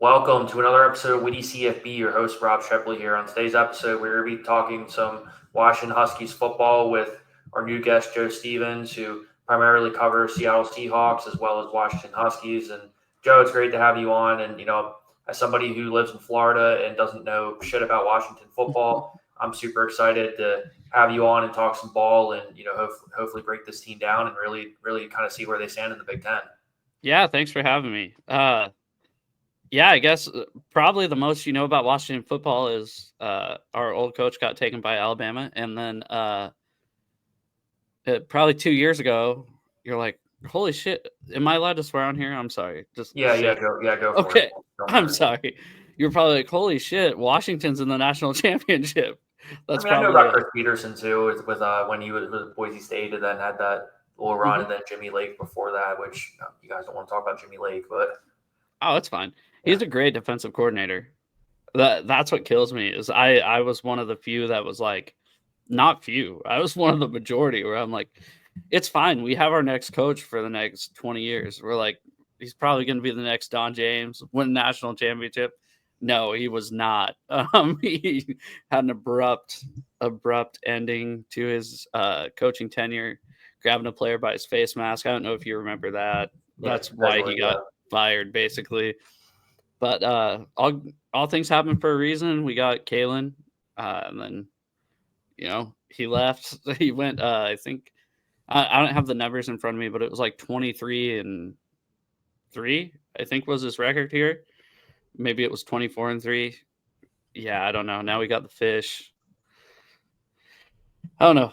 Welcome to another episode of Witty CFB. Your host, Rob Sheply, here. On today's episode, we're going to be talking some Washington Huskies football with our new guest, Joe Stevens, who primarily covers Seattle Seahawks as well as Washington Huskies. And Joe, it's great to have you on. And, as somebody who lives in Florida and doesn't know shit about Washington football, I'm super excited to have you on and talk some ball and, hopefully break this team down and really kind of see where they stand in the Big Ten. Yeah, thanks for having me. Yeah, I guess probably the most you know about Washington football is our old coach got taken by Alabama, and then probably 2 years ago, you're like, "Holy shit! Am I allowed to swear on here?" I'm sorry. Go for okay. it. I'm sorry. You're probably like, "Holy shit! Washington's in the national championship." That's I know about Chris Peterson too, with when he was with Boise State, and then had that little run, and then Jimmy Lake before that, which you guys don't want to talk about Jimmy Lake, but it's fine. He's a great defensive coordinator. That's what kills me is I was one of the few that was like, not few. I was one of the majority where I'm like, it's fine. We have our next coach for the next 20 years. We're like, he's probably going to be the next Don James, win a national championship. No, he was not. He had an abrupt ending to his coaching tenure, grabbing a player by his face mask. I don't know if you remember that. That's why he got fired, basically. But all things happen for a reason. We got Kalen, and then he left. He went. I think I don't have the numbers in front of me, but it was like 23-3. I think was his record here. Maybe it was 24-3. Yeah, I don't know. Now we got the Fish. I don't know.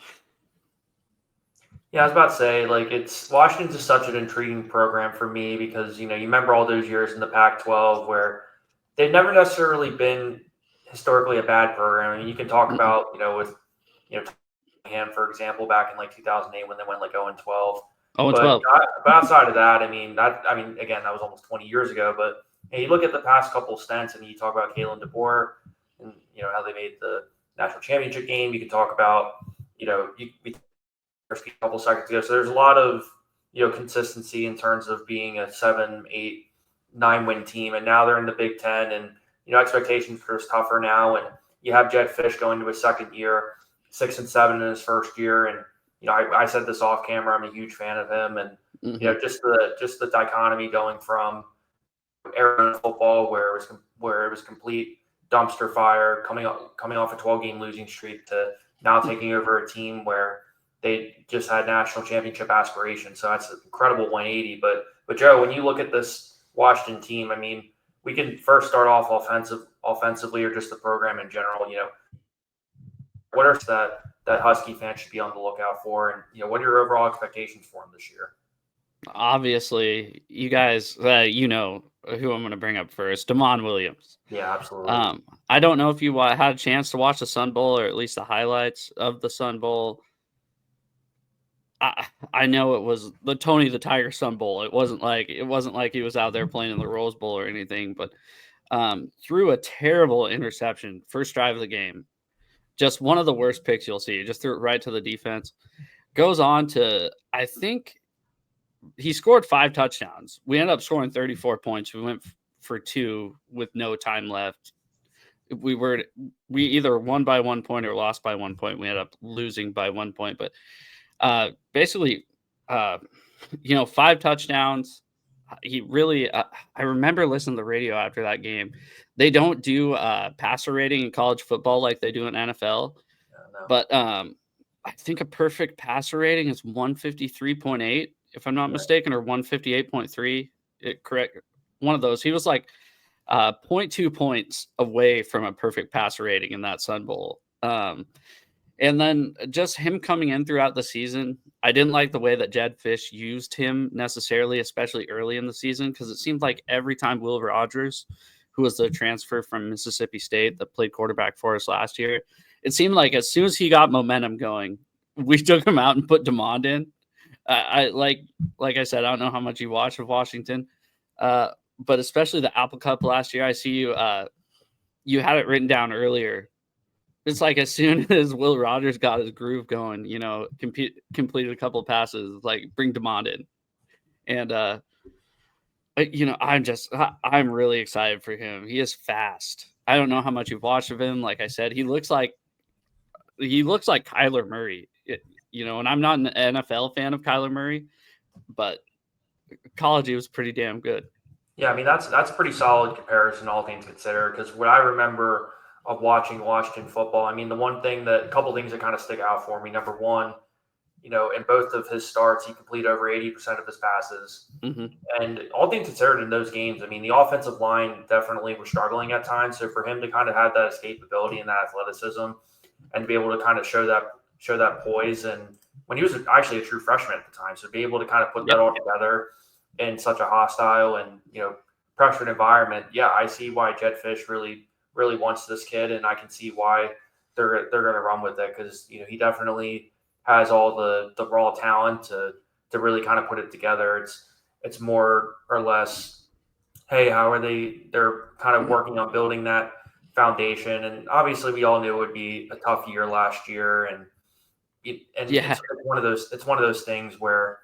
Yeah, I was about to say, it's Washington's just such an intriguing program for me because, you remember all those years in the Pac-12 where they've never necessarily been historically a bad program. I mean, you can talk about, with, for example, back in 2008 when they went 0-12. But outside of that, again, that was almost 20 years ago. But you look at the past couple of stints and you talk about Kalen DeBoer and, how they made the national championship game. You can talk about, a couple seconds ago. So there's a lot of, consistency in terms of being a 7, 8, 9 win team. And now they're in the Big Ten and, expectations are tougher now. And you have Jedd Fisch going to his second year, 6-7 in his first year. And, I said this off camera, I'm a huge fan of him. And, just the dichotomy going from Arizona football where it was complete dumpster fire coming off a 12-game losing streak to now taking over a team where they just had national championship aspirations. So that's an incredible 180. But Joe, when you look at this Washington team, we can first start off offensively or just the program in general. What are that Husky fans should be on the lookout for? And, what are your overall expectations for them this year? Obviously, you guys, who I'm going to bring up first, Damon Williams. Yeah, absolutely. I don't know if you had a chance to watch the Sun Bowl or at least the highlights of the Sun Bowl. I know it was the Tony the Tiger Sun Bowl. It wasn't like he was out there playing in the Rose Bowl or anything, but threw a terrible interception first drive of the game. Just one of the worst picks you'll see. Just threw it right to the defense. Goes on to, I think he scored 5 touchdowns. We ended up scoring 34 points. We went for 2 with no time left. We either won by 1 point or lost by 1 point. We ended up losing by 1 point, but basically, 5 touchdowns. He really, I remember listening to the radio after that game. They don't do passer rating in college football like they do in NFL. No. But I think a perfect passer rating is 153.8, if I'm not mistaken, or 158.3. Correct. One of those. He was 0.2 points away from a perfect passer rating in that Sun Bowl. And then just him coming in throughout the season, I didn't like the way that Jedd Fisch used him necessarily, especially early in the season, because it seemed like every time Will Rogers, who was the transfer from Mississippi State that played quarterback for us last year, it seemed like as soon as he got momentum going, we took him out and put DeMond in. Like I said, I don't know how much you watch of Washington, but especially the Apple Cup last year. I see you had it written down earlier. It's like as soon as Will Rogers got his groove going, completed a couple of passes, bring DeMond in. And I'm really excited for him. He is fast. I don't know how much you've watched of him. Like I said, he looks like Kyler Murray. And I'm not an NFL fan of Kyler Murray, but college he was pretty damn good. Yeah, I mean that's a pretty solid comparison, all things considered. Because what I remember of watching Washington football, I mean, a couple things that kind of stick out for me. Number one, in both of his starts, he completed over 80% of his passes. Mm-hmm. And all things considered in those games, I mean, the offensive line definitely was struggling at times. So for him to kind of have that escapability and that athleticism, and to be able to kind of show that poise, and when he was actually a true freshman at the time, so to be able to kind of put that all together in such a hostile and pressured environment, yeah, I see why Jedd Fisch really really wants this kid, and I can see why they're going to run with it, because he definitely has all the raw talent to really kind of put it together. It's more or less, hey, how are they? They're kind of working on building that foundation, and obviously we all knew it would be a tough year last year, and it's one of those things where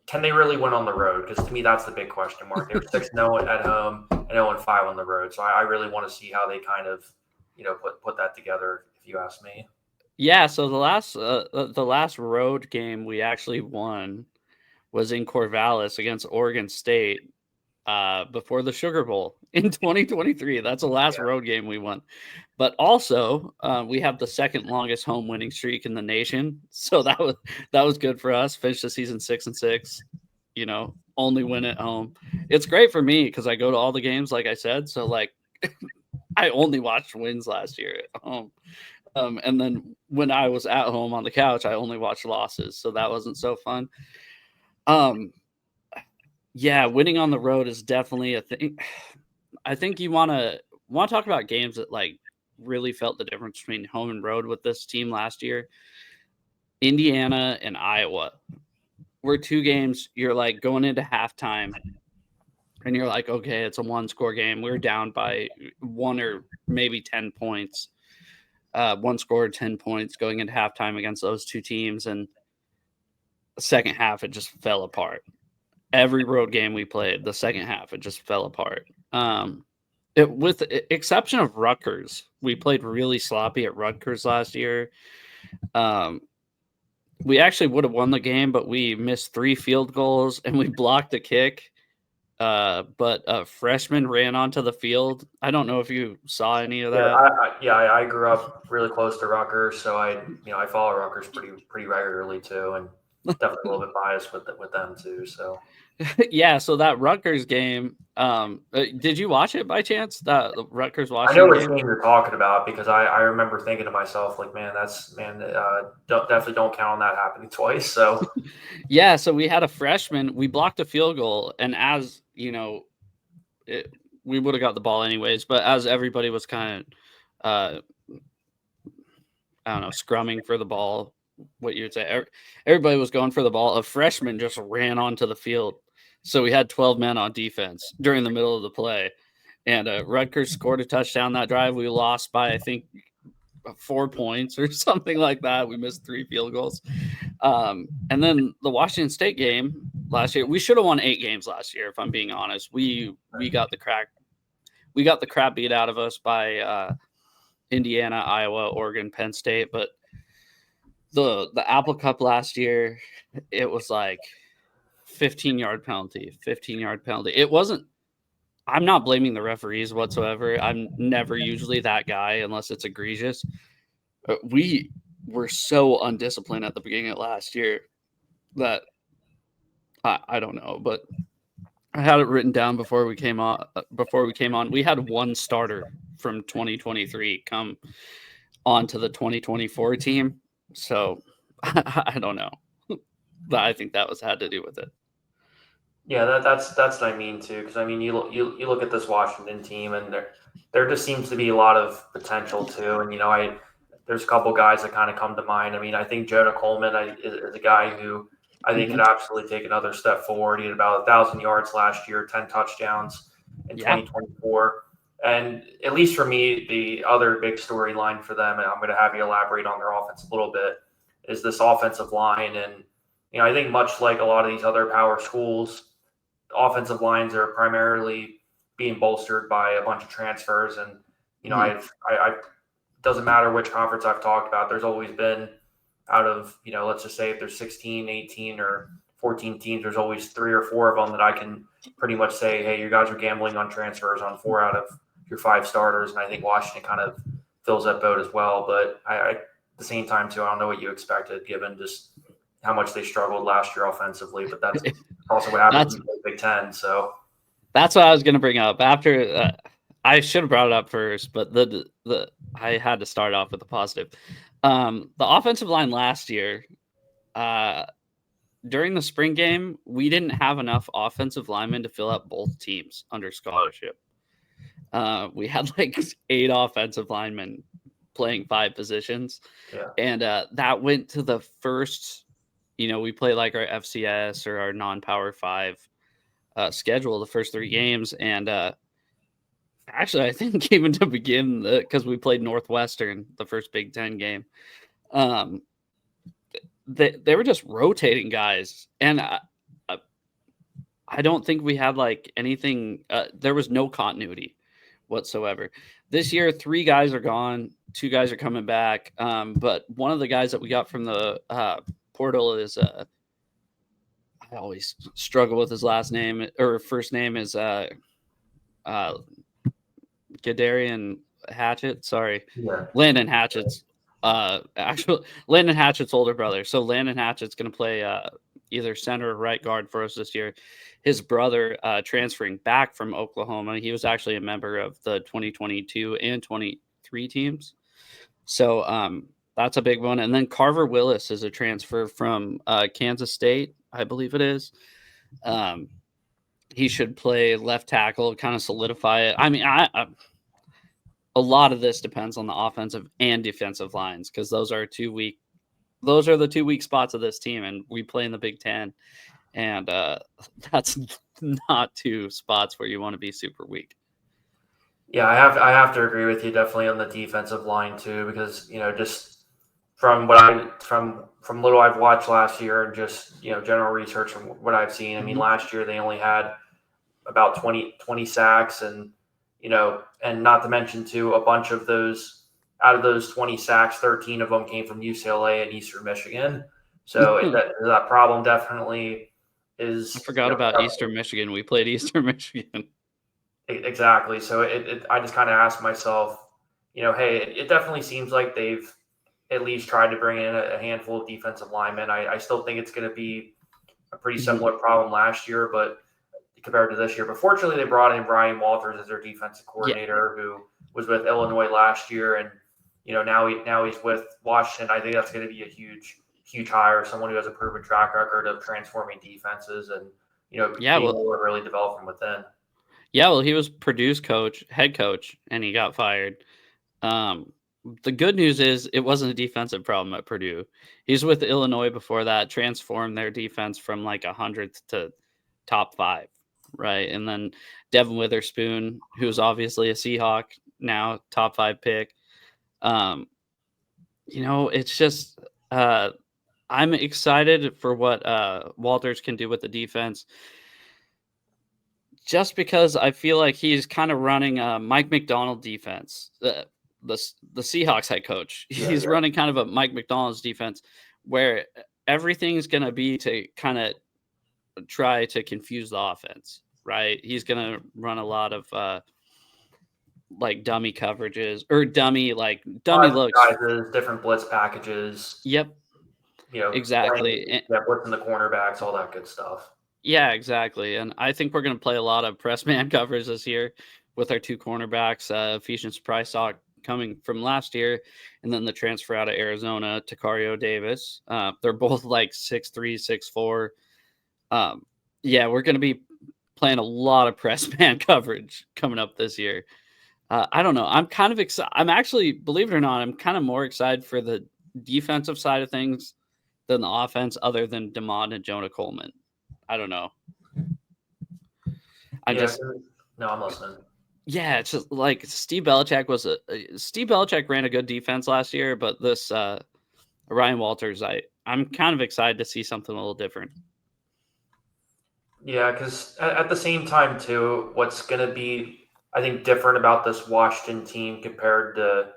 can they really win on the road? Because to me that's the big question mark. They were 6-0 at home and 0-5 on the road, so I really want to see how they kind of put that together, if you ask me. Yeah, so the last road game we actually won was in Corvallis against Oregon State before the Sugar Bowl in 2023. That's the last road game we won. But also, we have the second longest home winning streak in the nation, so that was good for us. Finished the season 6-6. Only win at home. It's great for me because I go to all the games, like I said. So like, I only watched wins last year at home. And then when I was at home on the couch, I only watched losses, so that wasn't so fun. Yeah, winning on the road is definitely a thing. I think you want to talk about games that like really felt the difference between home and road with this team last year. Indiana and Iowa were two games you're like going into halftime and you're like, okay, it's a one-score game. We're down by 1 or maybe 10 points. One scored 10 points going into halftime against those two teams, and the second half it just fell apart. Every road game we played, the second half it just fell apart. With the exception of Rutgers, we played really sloppy at Rutgers last year. We actually would have won the game, but we missed 3 field goals and we blocked a kick. But a freshman ran onto the field. I don't know if you saw any of that. I grew up really close to Rutgers, so I follow Rutgers pretty regularly too, and definitely a little bit biased with them too. So yeah, so that Rutgers game, did you watch it by chance? That Rutgers Washington I know which game? game you're talking about, because I remember thinking to myself, like, definitely don't count on that happening twice. So yeah, so we had a freshman, we blocked a field goal, and as we would have got the ball anyways, but as everybody was kind of I don't know, scrumming for the ball, what you'd say, everybody was going for the ball. A freshman just ran onto the field. So we had 12 men on defense during the middle of the play. And Rutgers scored a touchdown that drive. We lost by, I think, 4 points or something like that. We missed 3 field goals. And then the Washington State game last year, we should have won 8 games last year, if I'm being honest. We got the crap beat out of us by Indiana, Iowa, Oregon, Penn State. But the Apple Cup last year, it was like 15-yard penalty. It wasn't. I'm not blaming the referees whatsoever. I'm never usually that guy unless it's egregious. We were so undisciplined at the beginning of last year that I don't know, but I had it written down before we came on. We had one starter from 2023 come onto the 2024 team, so I don't know. But I think that had to do with it. Yeah, that's what I mean too. Because I mean, you look at this Washington team, and there just seems to be a lot of potential too. And there's a couple guys that kind of come to mind. I mean, I think Jonah Coleman is a guy who I think could absolutely take another step forward. He had about 1,000 yards last year, 10 touchdowns in 2024. And at least for me, the other big storyline for them, and I'm going to have you elaborate on their offense a little bit, is this offensive line. And I think much like a lot of these other power schools, offensive lines are primarily being bolstered by a bunch of transfers. And, I doesn't matter which conference I've talked about, there's always been out of, let's just say if there's 16, 18 or 14 teams, there's always 3 or 4 of them that I can pretty much say, hey, you guys are gambling on transfers on 4 out of your 5 starters. And I think Washington kind of fills that boat as well. But at the same time, too, I don't know what you expected given just how much they struggled last year offensively. But that's also what happens in the Big Ten. So that's what I was going to bring up. After I should have brought it up first, but I had to start off with a positive. The offensive line last year, during the spring game, we didn't have enough offensive linemen to fill up both teams under scholarship. We had like 8 offensive linemen playing 5 positions. Yeah. And that went to the first, we play like our FCS or our non-power 5 schedule, the first 3 games. And actually, I think even to begin, because we played Northwestern, the first Big Ten game, they were just rotating guys. And I don't think we had like anything, there was no continuity whatsoever. This year, 3 guys are gone, 2 guys are coming back. But one of the guys that we got from the portal is, I always struggle with his last name or first name is Gadarian Hatchett. Sorry. Yeah. Landon Hatchett's actually Landon Hatchett's older brother. So Landon Hatchett's going to play either center or right guard for us this year. His brother transferring back from Oklahoma. He was actually a member of the 2022 and 23 teams. So that's a big one. And then Carver Willis is a transfer from Kansas State, I believe it is. He should play left tackle, kind of solidify it. I mean, a lot of this depends on the offensive and defensive lines because those are the 2 weak spots of this team, and we play in the Big Ten, and that's not 2 spots where you want to be super weak. Yeah, I have to agree with you definitely on the defensive line too, because just from from little I've watched last year and just general research and what I've seen. I mean, last year they only had about 20 sacks, and and not to mention too, a bunch of those out of those 20 sacks, 13 of them came from UCLA and Eastern Michigan. So that problem definitely is. I forgot about Eastern Michigan. We played Eastern Michigan. Exactly. So I just kind of asked myself, hey, it definitely seems like they've at least tried to bring in a handful of defensive linemen. I still think it's going to be a pretty similar problem last year, but compared to this year. But fortunately, they brought in Brian Walters as their defensive coordinator, who was with Illinois last year, and now he's with Washington. I think that's going to be a huge hire, someone who has a proven track record of transforming defenses and really develop from within. Yeah, well, he was Purdue's head coach, and he got fired. The good news is it wasn't a defensive problem at Purdue. He's with Illinois before that, transformed their defense from like 100th to top 5, right? And then Devin Witherspoon, who's obviously a Seahawk now, top 5 pick. It's just I'm excited for what Walters can do with the defense. Just because I feel like he's kind of running a Mike McDonald defense, the Seahawks head coach. He's running kind of a Mike McDonald's defense where everything's going to be to kind of try to confuse the offense, right? He's going to run a lot of like dummy coverages or dummy looks. Guys, different blitz packages. Yep. Exactly. Blitzing the cornerbacks, all that good stuff. Yeah, exactly. And I think we're going to play a lot of press man covers this year with our 2 cornerbacks, Fisch and Prysock coming from last year, and then the transfer out of Arizona, Takario Davis. They're both like 6'3", 6'4". We're going to be playing a lot of press man coverage coming up this year. I don't know. I'm kind of excited. I'm actually, believe it or not, I'm kind of more excited for the defensive side of things than the offense, other than DeMond and Jonah Coleman. I don't know. I'm listening. Yeah, it's just like Steve Belichick ran a good defense last year, but this Ryan Walters, I'm kind of excited to see something a little different. Yeah, because at the same time too, what's going to be, I think, different about this Washington team compared to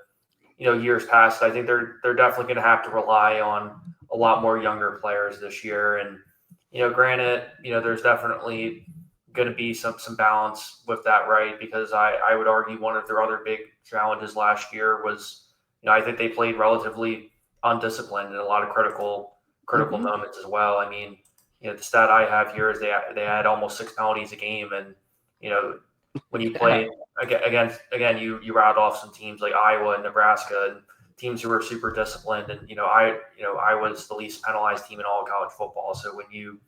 years past, I think they're definitely going to have to rely on a lot more younger players this year. And granted, there's definitely going to be some balance with that, right? Because I would argue one of their other big challenges last year was, I think they played relatively undisciplined in a lot of critical Mm-hmm. moments as well. I mean, the stat I have here is they had almost 6 penalties a game, and you know when you Yeah. play again, you rattled off some teams like Iowa and Nebraska, and teams who were super disciplined. And I was the least penalized team in all of college football. So when you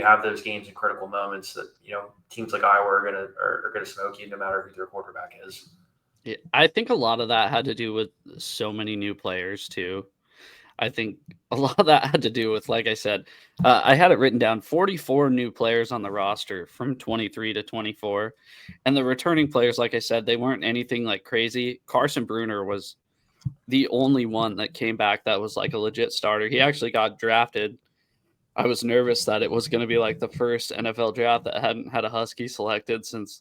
have those games and critical moments, that teams like Iowa are gonna smoke you no matter who their quarterback is. Yeah, I think a lot of that had to do with so many new players too. I think a lot of that had to do with, like I said, I had it written down 44 new players on the roster from 23 to 24. And the returning players, like I said, they weren't anything like crazy. Carson Bruner was the only one that came back that was like a legit starter. He actually got drafted. I was nervous that it was going to be like the first NFL draft that hadn't had a Husky selected since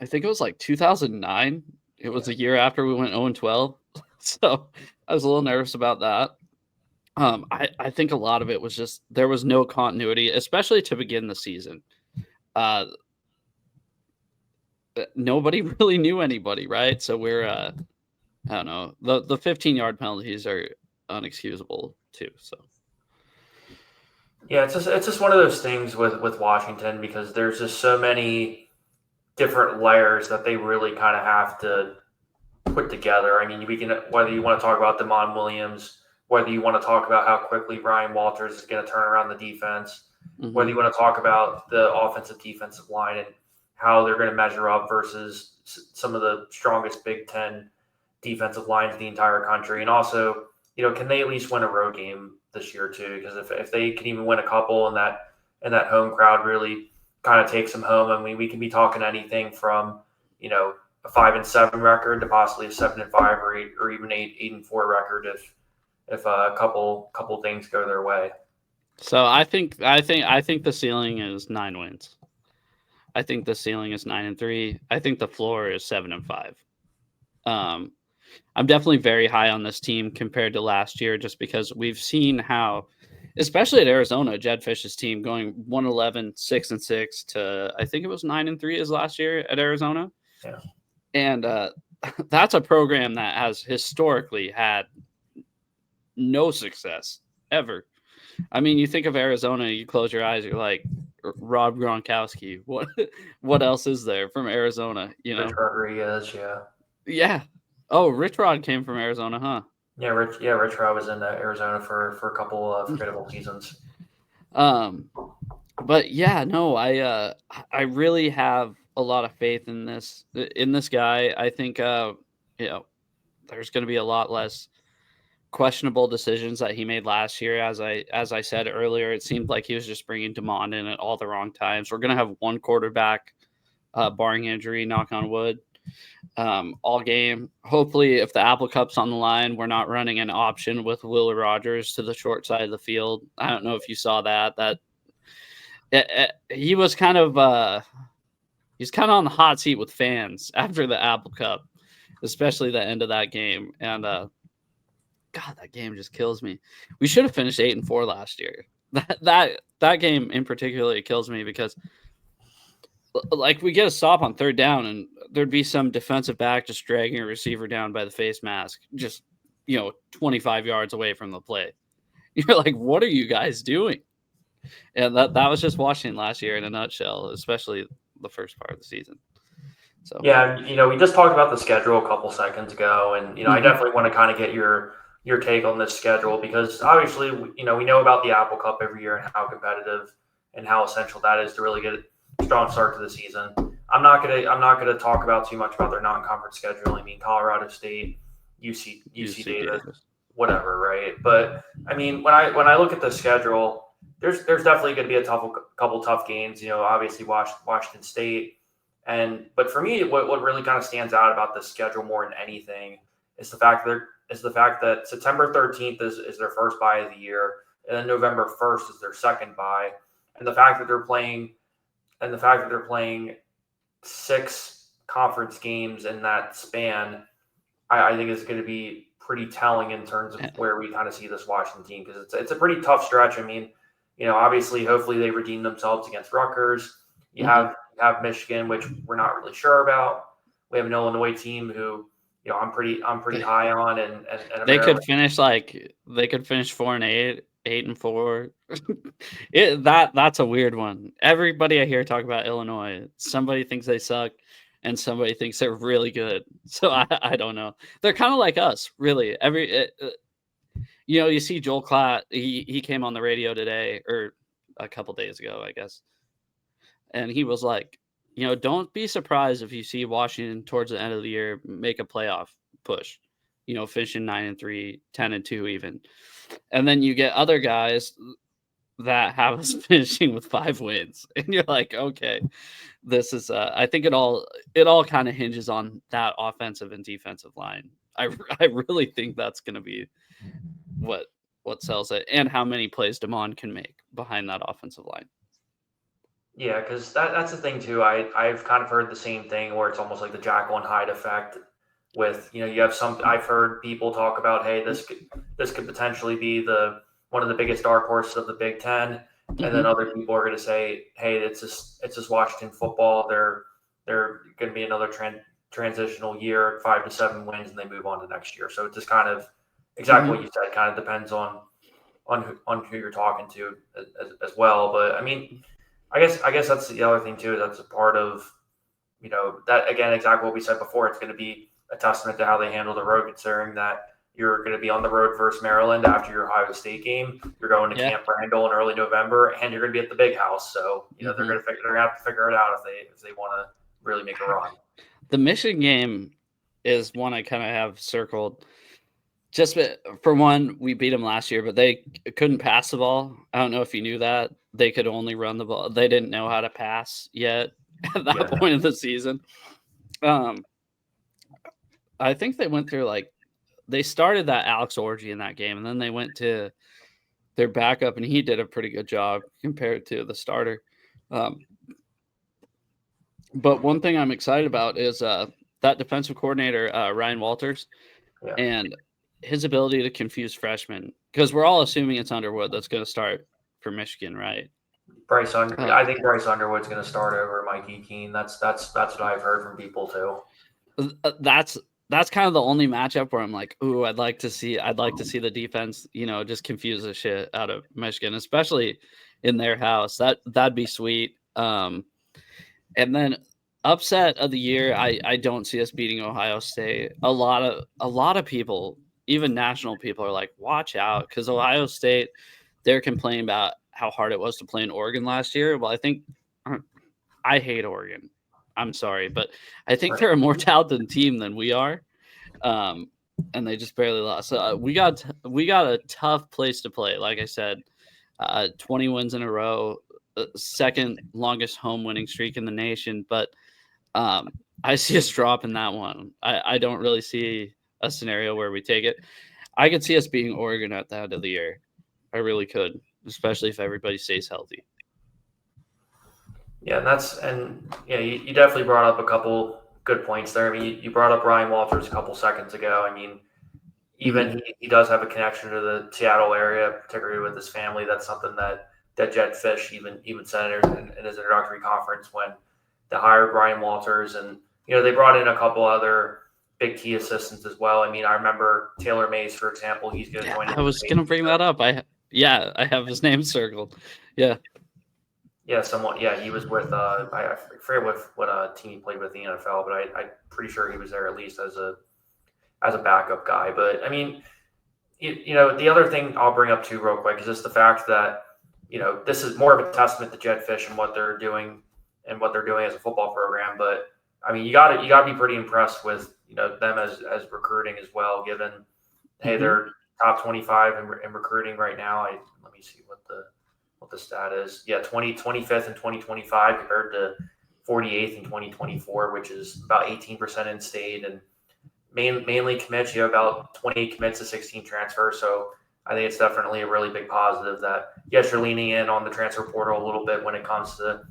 I think it was like 2009. It was a year after we went 0-12. So I was a little nervous about that. I think a lot of it was just there was no continuity, especially to begin the season. Uh, Nobody really knew anybody, right? So we're I don't know. The 15-yard penalties are unexcusable too. So Yeah, it's just one of those things with Washington, because there's just so many different layers that they really kind of have to put together. I mean, we can, whether you want to talk about Damon Williams, whether you want to talk about how quickly Brian Walters is going to turn around the defense, whether mhm. you want to talk about the offensive defensive line and how they're going to measure up versus some of the strongest Big Ten defensive lines in the entire country, and also, can they at least win a road game this year too? Because if they can even win a couple, and that home crowd really kind of takes them home, I mean, we can be talking anything from a 5-7 record to possibly a 7-5 or even 8-4 record if a couple things go their way. So I think the ceiling is 9 wins. I think the ceiling is 9-3. I think the floor is 7-5. Um, I'm definitely very high on this team compared to last year, just because we've seen how, especially at Arizona, Jedd Fisch's team going 1-11, 6-6 to I think it was 9-3 his last year at Arizona, Yeah. and that's a program that has historically had no success ever. I mean, you think of Arizona, you close your eyes, you're like Rob Gronkowski. What else is there from Arizona? Rich Rodriguez, yeah. Yeah. Oh, Rich Rod came from Arizona, huh? Rich Rod was in Arizona for a couple of forgettable seasons. Um, but yeah, no, I really have a lot of faith in this guy. I think you know, there's going to be a lot less questionable decisions that he made last year. As I said earlier, it seemed like he was just bringing Demond in at all the wrong times. We're going to have one quarterback, barring injury, knock on wood, all game. Hopefully, if the Apple Cup's on the line, we're not running an option with Will Rogers to the short side of the field. I don't know if you saw that. He was kind of he's kind of on the hot seat with fans after the Apple Cup, especially the end of that game. And God, that game just kills me. We should have finished 8-4 last year. That game in particular kills me because like we get a stop on third down and there'd be some defensive back just dragging a receiver down by the face mask, just 25 yards away from the play. You're like, what are you guys doing? And that was just Washington last year in a nutshell, especially the first part of the season. So Yeah, we just talked about the schedule a couple seconds ago, and I mhm. definitely want to kind of get your take on this schedule, because obviously we know about the Apple Cup every year and how competitive and how essential that is to really get a strong start to the season. I'm not gonna talk about too much about their non-conference schedule. I mean, Colorado State, UC Davis, Davis. whatever, right? But I mean, when I look at the schedule, there's definitely going to be a couple tough games. Obviously Washington State. But for me, what really kind of stands out about this schedule more than anything is the fact that September 13th is their first bye of the year, and then November 1st is their second bye, and the fact that they're playing 6 conference games in that span, I think is going to be pretty telling in terms of where we kind of see this Washington team, because it's a pretty tough stretch. I mean, obviously, hopefully they redeem themselves against Rutgers. You have Michigan, which we're not really sure about. We have an Illinois team who, I'm pretty high on, and they could finish 4-8, 8-4. That's a weird one. Everybody I hear talk about Illinois, somebody thinks they suck, and somebody thinks they're really good. So I don't know. They're kind of like us, really. You see Joel Klatt. He came on the radio today, or a couple days ago, I guess, and he was like, don't be surprised if you see Washington towards the end of the year make a playoff push, finishing 9-3, 10-2 even. And then you get other guys that have us finishing with 5 wins. And you're like, okay, this is I think it all kind of hinges on that offensive and defensive line. I really think that's going to be what sells it, and how many plays DeMond can make behind that offensive line. Yeah, because that's the thing too. I've kind of heard the same thing where it's almost like the Jekyll and Hyde effect. With you have some. I've heard people talk about, hey, this could potentially be one of the biggest dark horses of the Big Ten, and then other people are going to say, hey, it's just Washington football. They're going to be another transitional year, 5 to 7 wins, and they move on to next year. So it just kind of exactly what you said. Kind of depends on who you're talking to as well. But I mean, I guess that's the other thing too. That's a part of that, again, exactly what we said before. It's going to be a testament to how they handle the road, considering that you're going to be on the road versus Maryland after your Ohio State game. You're going to Camp Randall in early November, and you're going to be at the Big House. So they're going to have to figure it out if they want to really make a run. The Michigan game is one I kind of have circled. Just for one, we beat them last year, but they couldn't pass the ball. I don't know if you knew that. They could only run the ball. They didn't know how to pass yet at that point of the season. I think they went through they started that Alex orgy in that game, and then they went to their backup, and he did a pretty good job compared to the starter. But one thing I'm excited about is that defensive coordinator, Ryan Walters, and his ability to confuse freshmen, because we're all assuming it's Underwood that's going to start for Michigan, right? I think Bryce Underwood's going to start over Mikey Keene. That's what I've heard from people too. That's kind of the only matchup where I'm like, ooh, I'd like to see the defense, just confuse the shit out of Michigan, especially in their house. That'd be sweet. And then upset of the year, I don't see us beating Ohio State. A lot of people, even national people, are like, watch out, because Ohio State, they're complaining about how hard it was to play in Oregon last year. Well, I hate Oregon. I'm sorry, but I think they're a more talented team than we are, and they just barely lost. So we got a tough place to play. Like I said, 20 wins in a row, second longest home winning streak in the nation. But I see us dropping that one. I don't really see a scenario where we take it. I could see us beating Oregon at the end of the year. I really could, especially if everybody stays healthy. Yeah, you definitely brought up a couple good points there. I mean, you brought up Ryan Walters a couple seconds ago. I mean, even he does have a connection to the Seattle area, particularly with his family. That's something that Jedd Fisch even said in his introductory conference when they hired Ryan Walters, and they brought in a couple other big key assistants as well. I mean, I remember Taylor Mays, for example. He's going to join. I was going to bring that up. I have his name circled. Yeah. Yeah, somewhat. Yeah, he was with I forget what team he played with in the NFL, but I'm pretty sure he was there at least as a backup guy. But I mean, the other thing I'll bring up too real quick is just the fact that this is more of a testament to Jedd Fisch and what they're doing as a football program. But I mean, you got to be pretty impressed with them as recruiting as well. Given hey, they're top 25 in recruiting right now. Let me see what the stat is. Yeah, 25th in 2025 compared to 48th in 2024, which is about 18% in state, and mainly commits. You have about 28 commits to 16 transfers. So I think it's definitely a really big positive that, yes, you're leaning in on the transfer portal a little bit when it comes to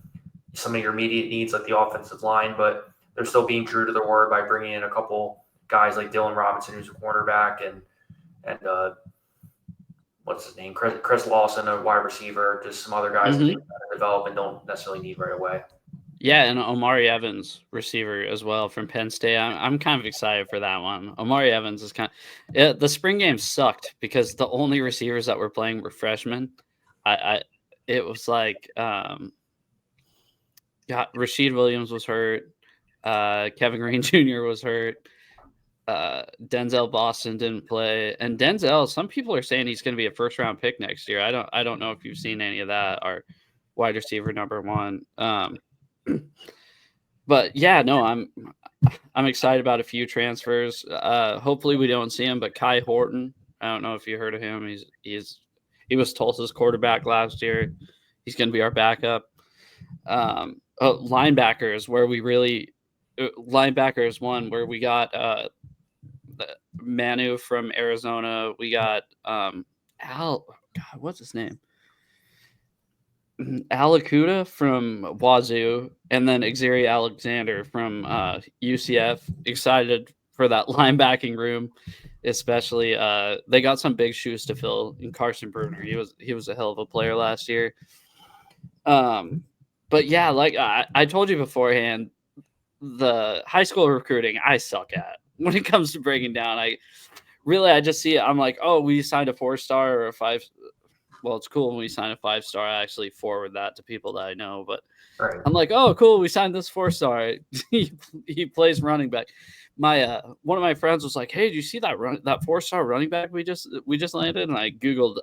some of your immediate needs like the offensive line, but they're still being true to their word by bringing in a couple guys like Dylan Robinson, who's a cornerback, and what's his name, Chris Lawson, a wide receiver, just some other guys that they develop and don't necessarily need right away. Yeah, and Omari Evans, receiver as well from Penn State. I'm kind of excited for that one. Omari Evans is the spring game sucked because the only receivers that were playing were freshmen. It was like Rashid Williams was hurt, Kevin Green Jr. was hurt, Denzel Boston didn't play, and Denzel. Some people are saying he's going to be a first-round pick next year. I don't know if you've seen any of that. Our wide receiver #1. But yeah, no, I'm excited about a few transfers. Hopefully we don't see him, but Kai Horton, I don't know if you heard of him. He was Tulsa's quarterback last year. He's going to be our backup. Linebacker is where we really linebacker is one where we got Manu from Arizona. We got what's his name? Alakuda from Wazoo, and then Xavier Alexander from UCF. Excited for that linebacking room, especially. They got some big shoes to fill in Carson Bruner. He was a hell of a player last year. But yeah, like I told you beforehand, the high school recruiting I suck at when it comes to breaking down. I just see it. I'm like, oh, we signed a 4-star or a 5. Well, it's cool when we sign a 5-star. I actually forward that to people that I know, but right. I'm like, oh, cool, we signed this 4-star. he plays running back. My one of my friends was like, hey, did you see that 4-star running back we just landed? And I googled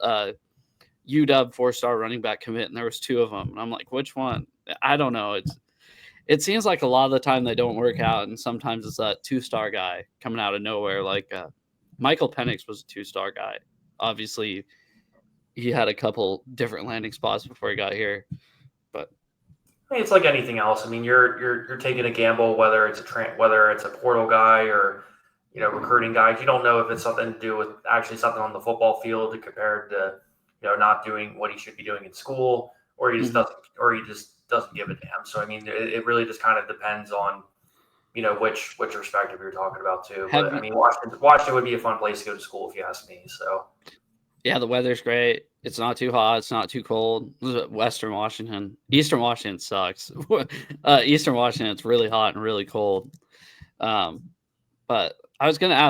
UW 4-star running back commit, and there was 2 of them. And I'm like, which one? I don't know. It seems like a lot of the time they don't work out, and sometimes it's a 2-star guy coming out of nowhere. Like Michael Penix was a 2-star guy. Obviously, he had a couple different landing spots before he got here, but I mean, it's like anything else. I mean, you're taking a gamble whether it's a portal guy or recruiting guys. You don't know if it's something to do with actually something on the football field compared to not doing what he should be doing in school, or he just doesn't give a damn. So I mean, it really just kind of depends on which perspective you're talking about too. But I mean, Washington would be a fun place to go to school if you ask me. So. Yeah, the weather's great. It's not too hot. It's not too cold. Western Washington. Eastern Washington sucks. Eastern Washington, it's really hot and really cold. But I was going to